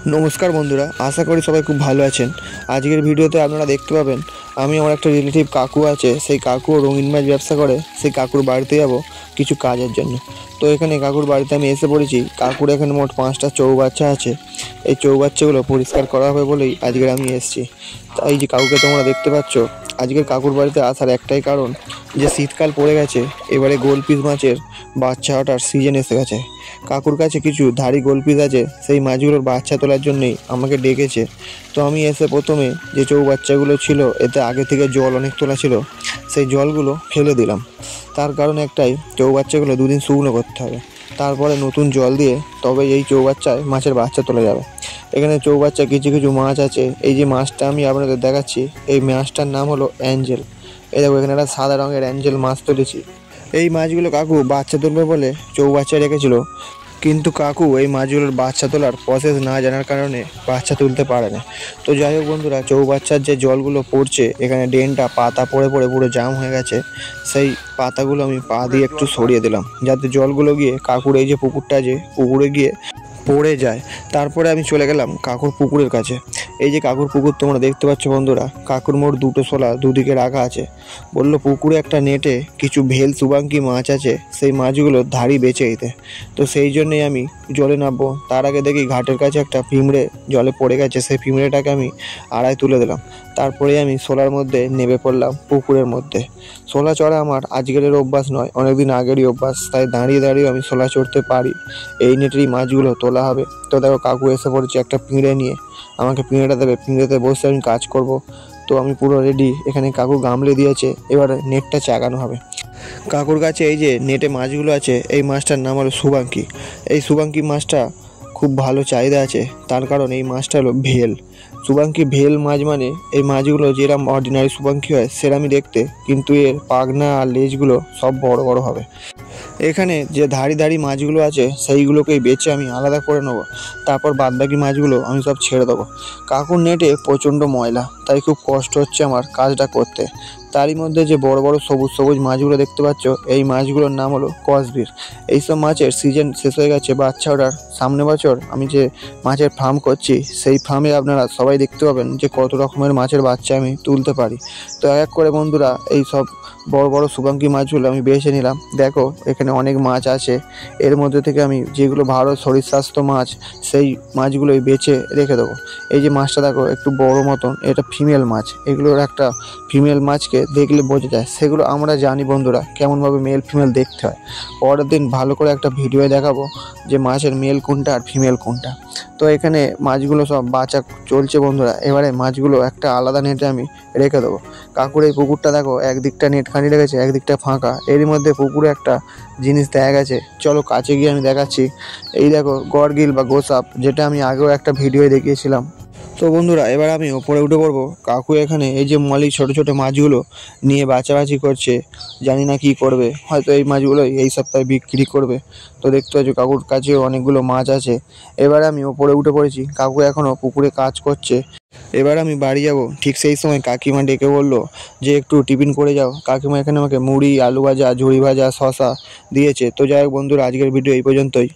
नमस्कार बंधुरा आशा करी सबाई खूब भालो आछेन। आजकेर भिडियोते आपनारा देखते पाबेन आमी आमार एकटा रिलेटिव काकू आछे सेई काकू रंगीन माछ व्यवसा करे। सेई काकुर बाड़ीते जाबो किछु काजेर जन्य। तो एखाने काकुर बाड़ीते आमी एसे पड़ेछि। काकुर एखाने मोट 5टा चौबाच्चा आछे। এই চৌবাচ্চাগুলো পরিষ্কার করা হবে বলেই আজকে আমি এসেছি। তাই যে কাকুকে তোমরা দেখতে পাচ্ছ, আজকের কাকুর বাড়িতে আসার একটাই কারণ যে শীতকাল পড়ে গেছে, এবারে গোলপিস মাছের বাচ্চা ওঠার সিজন এসে গেছে। কাকুর কাছে কিছু ধাড়ি গোলপিস আছে, সেই মাছগুলোর বাচ্চা তোলার জন্যই আমাকে ডেকেছে। তো আমি এসে প্রথমে যে চৌবাচ্চাগুলো ছিল এতে আগে থেকে জল অনেক তোলা ছিল, সেই জলগুলো ফেলে দিলাম। তার কারণ একটাই, চৌবাচ্চাগুলো দুদিন শুকনো করতে হবে, তারপরে নতুন জল দিয়ে তবে এই চৌবাচ্চায় মাছের বাচ্চা তোলা যাবে। এখানে চৌবাচ্চা কিছু কিছু মাছ আছে। এই যে মাছটা আমি আপনাদের দেখাচ্ছি, এই মাছটার নাম হলো অ্যাঞ্জেল। এই দেখো এখানে একটা সাদা রঙের অ্যাঞ্জেল মাছ তুলেছি। এই মাছগুলো কাকু বাচ্চা তুলবে বলে চৌবাচ্চা রেখেছিল, কিন্তু কাকু এই মাছগুলোর বাচ্চা তোলার প্রসেস না জানার কারণে বাচ্চা তুলতে পারে না। তো যাই হোক বন্ধুরা, চৌবাচ্চার যে জলগুলো পড়ছে এখানে ড্রেনটা পাতা পড়ে পড়ে পুরো জাম হয়ে গেছে। সেই পাতাগুলো আমি পা দিয়ে একটু সরিয়ে দিলাম, যাতে জলগুলো গিয়ে কাকুর এই যে পুকুরটা আছে পুকুরে গিয়ে পড়ে যায়। তারপরে আমি চলে গেলাম কাকুর পুকুরের কাছে। এই যে কাকুর পুকুর তোমরা দেখতে পাচ্ছ বন্ধুরা, কাকুর মোট দুটো শোলা দুদিকে রাখা আছে। বললো পুকুরে একটা নেটে কিছু ভেল শুভাঙ্কি মাছ আছে, সেই মাছগুলো ধাড়ি বেঁচে দিতে। তো সেই জন্যই আমি জলে নামবো। তার আগে দেখি ঘাটের কাছে একটা পিঁমড়ে জলে পড়ে গেছে, সেই পিঁমড়েটাকে আমি আড়ায় তুলে দিলাম। তারপরে আমি শোলার মধ্যে নেমে পড়লাম পুকুরের মধ্যে। শোলা চড়া আমার আজকের অভ্যাস নয়, অনেকদিন আগেরই অভ্যাস, তাই দাঁড়িয়ে দাঁড়িয়ে আমি শোলা চড়তে পারি। এই নেটেরই মাছগুলো তোলা হবে। তো দেখো কাকু এসে পড়েছে একটা পিঁড়ে নিয়ে, আমাকে পিঁড়েটা দেবে, পিঁড়েতে বসে আমি কাজ করব। তো আমি পুরো রেডি। এখানে কাকু গামলে দিয়েছে, এবার নেটটা চাগানো হবে। কাকুর কাছে এই যে নেটে মাছগুলো আছে, এই মাছটার নাম হলো শুভাঙ্কি। এই শুভাঙ্কি মাছটা খুব ভালো চাহিদা আছে, তার কারণ এই মাছটা হলো ভেল। শুভাঙ্কি ভেল মাছ মানে এই মাছগুলো যেরকম অর্ডিনারি শুভাঙ্কি হয় সেরকমই দেখতে, কিন্তু এর পাখনা আর লেজগুলো সব বড় বড় হবে। এখানে যে ধাড়ি ধাড়ি মাছগুলো আছে সেইগুলোকেই বেছে আমি আলাদা করে নেবো। তারপর বাদবাকি মাছগুলো আমি সব ছেড়ে দেবো। কাকুর নেটে প্রচণ্ড ময়লা, তাই খুব কষ্ট হচ্ছে আমার কাজটা করতে। তারই মধ্যে যে বড় বড় সবুজ সবুজ মাছগুলো দেখতে পাচ্ছ, এই মাছগুলোর নাম হলো কসবির। এইসব মাছের সিজন শেষ হয়ে গেছে বাচ্চা ওঠার। সামনে বছর আমি যে মাছের ফার্ম করছি, সেই ফার্মে আপনারা সবাই দেখতে পাবেন যে কত রকমের মাছের বাচ্চা আমি তুলতে পারি। তো এক করে বন্ধুরা এই সব বড় বড় শুভাঙ্কি মাছগুলো আমি বেছে নিলাম। দেখো এখানে অনেক মাছ আছে, এর মধ্যে থেকে আমি যেগুলো ভালো শরীর স্বাস্থ্য মাছ সেই মাছগুলোই বেছে রেখে দেবো। এই যে মাছটা দেখো একটু বড় মতন, এটা ফিমেল মাছ। এগুলোর একটা ফিমেল মাছকে দেখলে বোঝা যায়, সেগুলো আমরা জানি বন্ধুরা কেমনভাবে মেল ফিমেল দেখতে হয়। পরের দিন ভালো করে একটা ভিডিও দেখাবো যে মাছের মেল কোনটা আর ফিমেল কোনটা। তো এখানে মাছগুলো সব বাঁচা চলছে বন্ধুরা। এবারে মাছগুলো একটা আলাদা নেটে আমি রেখে দেবো। কাকুর এই পুকুরটা দেখো, একদিকটা নেট খানি রেখেছে, একদিকটা ফাঁকা। এর মধ্যে পুকুরে একটা জিনিস দেখা গেছে, চলো কাছে গিয়ে আমি দেখাচ্ছি। এই দেখো গড়গিল বা গোসাপ, যেটা আমি আগেও একটা ভিডিও দেখিয়েছিলাম। তো বন্ধুরা এবার আমি ওপরে উঠে পড়বো। কাকু এখানে এই যে মলি ছোট ছোট মাছগুলো নিয়ে বাছাবাছি করছে, জানি না কি করবে, হয়তো এই মাছগুলো এই সপ্তাহে বিক্রি করবে। তো দেখতে পাচ্ছি কাকুর কাছে অনেকগুলো মাছ আছে। এবার আমি ওপরে উঠে পড়েছি, কাকু এখনও পুকুরে কাজ করছে। এবার আমি বাড়ি যাব। ঠিক সেই সময় কাকিমা ডেকে বললো যে একটু টিফিন করে যাও। কাকিমা এখানে আমাকে মুড়ি, আলু ভাজা, ঝুড়ি ভাজা, শশা দিয়েছে। তো যাই হোক বন্ধুরা, আজকের ভিডিও এই পর্যন্তই।